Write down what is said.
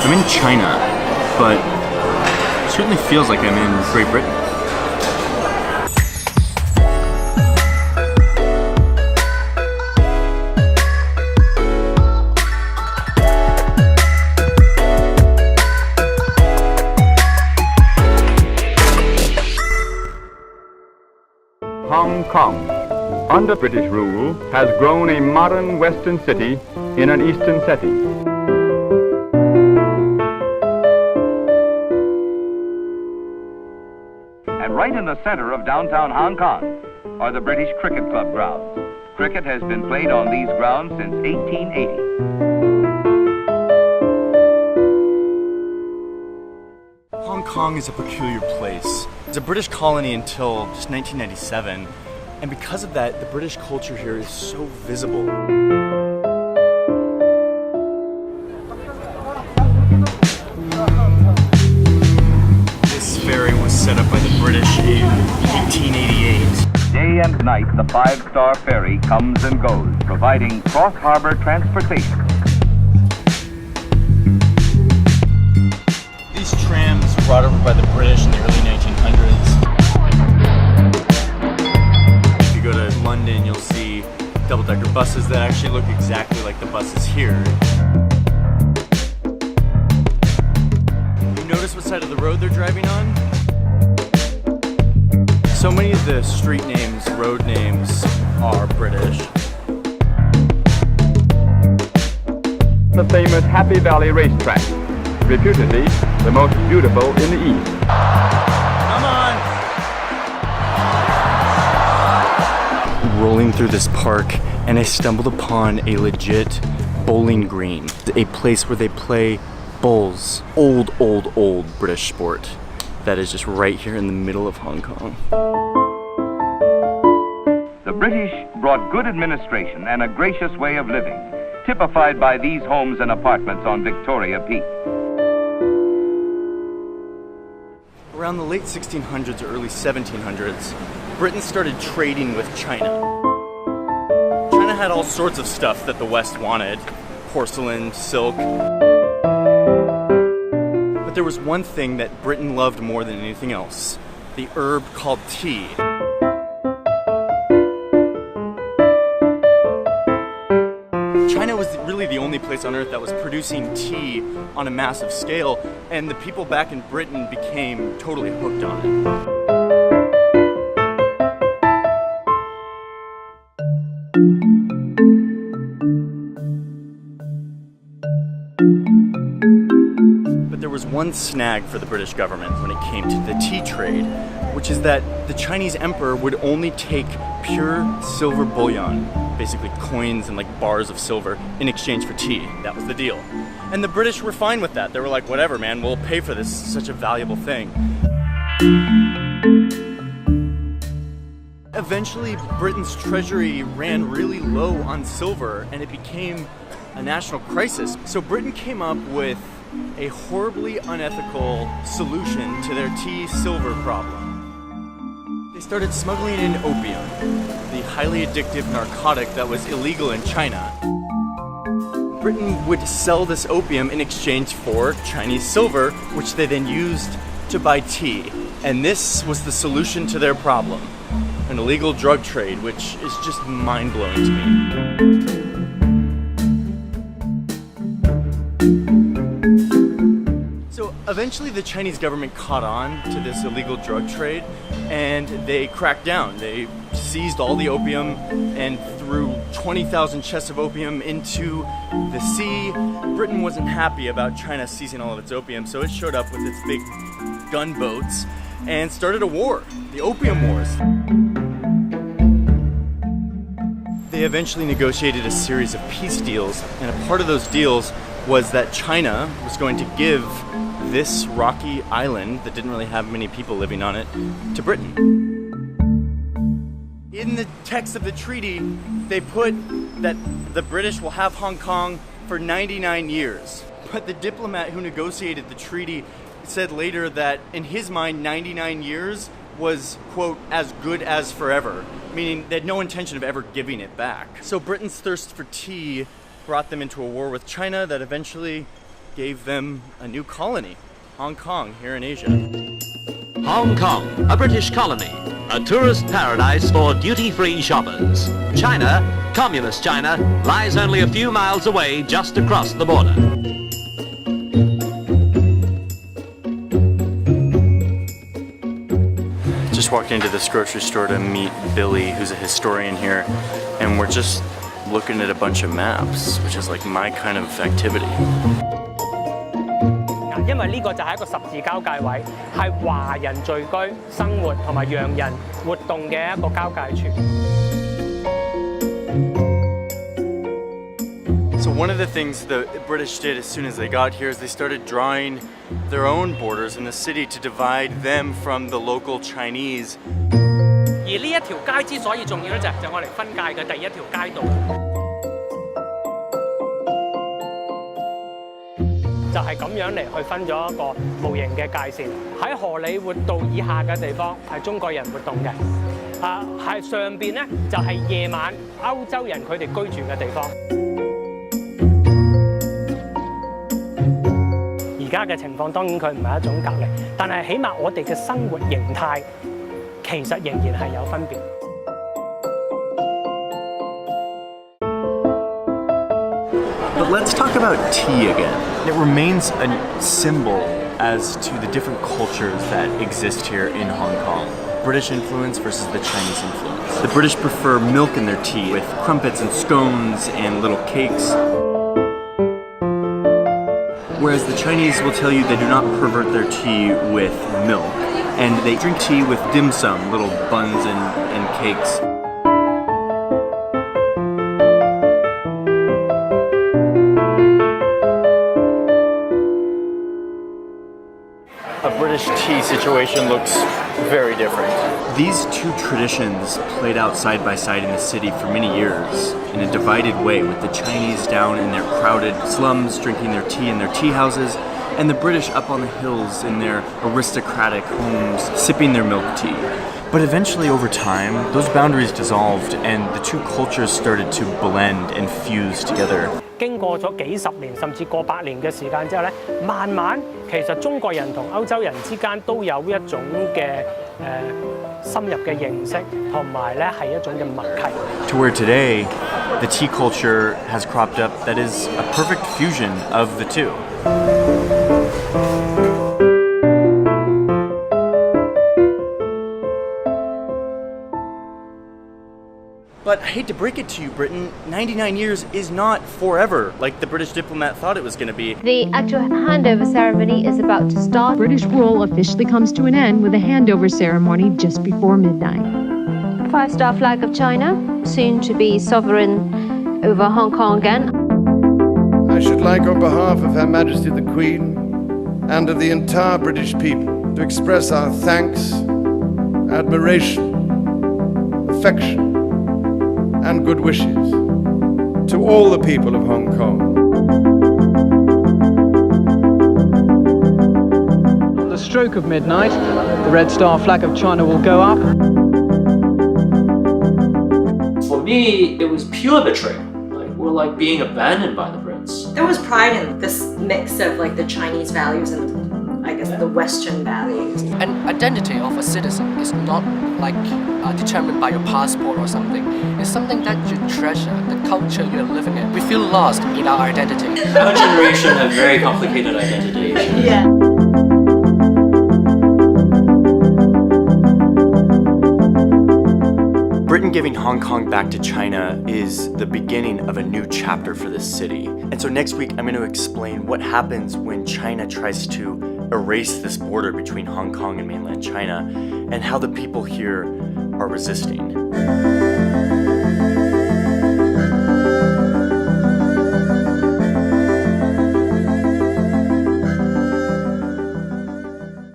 I'm in China, but it certainly feels like I'm in Great Britain. Hong Kong, under British rule, has grown a modern western city in an eastern setting. And right in the center of downtown Hong Kong are the British Cricket Club grounds. Cricket has been played on these grounds since 1880. Hong Kong is a peculiar place. It's a British colony until just 1997, and because of that, the British culture here is so visible. This ferry was set up by the British in 1888. Day and night, the five-star ferry comes and goes, providing cross-harbor transportation. These trams were brought over by the British in the early 1900s. If you go to London, you'll see double-decker buses that actually look exactly like the buses here. You notice what side of the road they're driving on? So many of the street names, road names, are British. The famous Happy Valley racetrack, reputedly the most beautiful in the East. Come on! Rolling through this park, and I stumbled upon a legit bowling green. A place where they play bowls. Old British sport. That is just right here in the middle of Hong Kong. The British brought good administration and a gracious way of living, typified by these homes and apartments on Victoria Peak. Around the late 1600s or early 1700s, Britain started trading with China. China had all sorts of stuff that the West wanted. Porcelain, silk. But there was one thing that Britain loved more than anything else. The herb called tea. China was really the only place on earth that was producing tea on a massive scale, and the people back in Britain became totally hooked on it. But there was one snag for the British government when it came to the tea trade, which is that the Chinese emperor would only take pure silver bullion, basically coins and like bars of silver, in exchange for tea. That was the deal. And the British were fine with that. They were like, whatever, man, we'll pay for this, such a valuable thing. Eventually, Britain's treasury ran really low on silver, and it became a national crisis. So Britain came up with a horribly unethical solution to their tea-silver problem. They started smuggling in opium, the highly addictive narcotic that was illegal in China. Britain would sell this opium in exchange for Chinese silver, which they then used to buy tea. And this was the solution to their problem. An illegal drug trade, which is just mind-blowing to me. So eventually the Chinese government caught on to this illegal drug trade, and they cracked down. They seized all the opium and threw 20,000 chests of opium into the sea. Britain wasn't happy about China seizing all of its opium, so it showed up with its big gunboats and started a war, the Opium Wars. They eventually negotiated a series of peace deals, and a part of those deals was that China was going to give this rocky island that didn't really have many people living on it to Britain. In the text of the treaty, they put that the British will have Hong Kong for 99 years. But the diplomat who negotiated the treaty said later that in his mind, 99 years was, quote, as good as forever, meaning they had no intention of ever giving it back. So Britain's thirst for tea brought them into a war with China that eventually gave them a new colony, Hong Kong, here in Asia. Hong Kong, a British colony, a tourist paradise for duty-free shoppers. China, communist China, lies only a few miles away just across the border. Just walked into this grocery store to meet Billy, who's a historian here, and we're just looking at a bunch of maps, which is like my kind of activity. 因為呢個就係一個十字交界位，係華人聚居、生活同埋洋人活動嘅一個交界處。So one of the things the British did as soon as they got here is they started drawing their own borders in the city to divide them from the local Chinese. 而呢一條街之所以重要咧，就係我哋分界嘅第一條街道。就係咁樣嚟去分咗一個無形嘅界線。喺荷里活道以下嘅地方係中國人活動嘅，係上邊咧就係夜晚歐洲人佢哋居住嘅地方。而家嘅情況當然佢唔係一種隔離，但係起碼我哋嘅生活形態其實仍然係有分別。But let's talk about tea again. It remains a symbol as to the different cultures that exist here in Hong Kong. British influence versus the Chinese influence. The British prefer milk in their tea with crumpets and scones and little cakes. Whereas the Chinese will tell you they do not pervert their tea with milk. And they drink tea with dim sum, little buns and cakes. A British tea situation looks very different. These two traditions played out side by side in the city for many years in a divided way, with the Chinese down in their crowded slums drinking their tea in their tea houses, and the British up on the hills in their aristocratic homes sipping their milk tea. But eventually over time, those boundaries dissolved and the two cultures started to blend and fuse together. 經過咗幾十年甚至過百年嘅時間之後咧，慢慢其實中國人同歐洲人之間都有一種嘅深入嘅認識，同埋咧係一種嘅默契。To where today, the tea culture has cropped up that is a perfect fusion of the two. But I hate to break it to you, Britain, 99 years is not forever, like the British diplomat thought it was going to be. The actual handover ceremony is about to start. British rule officially comes to an end with a handover ceremony just before midnight. 5-star flag of China, soon to be sovereign over Hong Kong again. I should like, on behalf of Her Majesty the Queen and of the entire British people, to express our thanks, admiration, affection, and good wishes to all the people of Hong Kong. At the stroke of midnight, the Red Star flag of China will go up. For me, it was pure betrayal. We're like being abandoned by the Brits. There was pride in this mix of like the Chinese values and I guess the Western values. An identity of a citizen is not like determined by your passport or something. It's something that you treasure, the culture you're living in. We feel lost in our identity. Our generation have very complicated identity. Yeah. Britain giving Hong Kong back to China is the beginning of a new chapter for this city. And so next week I'm going to explain what happens when China tries to erase this border between Hong Kong and mainland China and how the people here are resisting.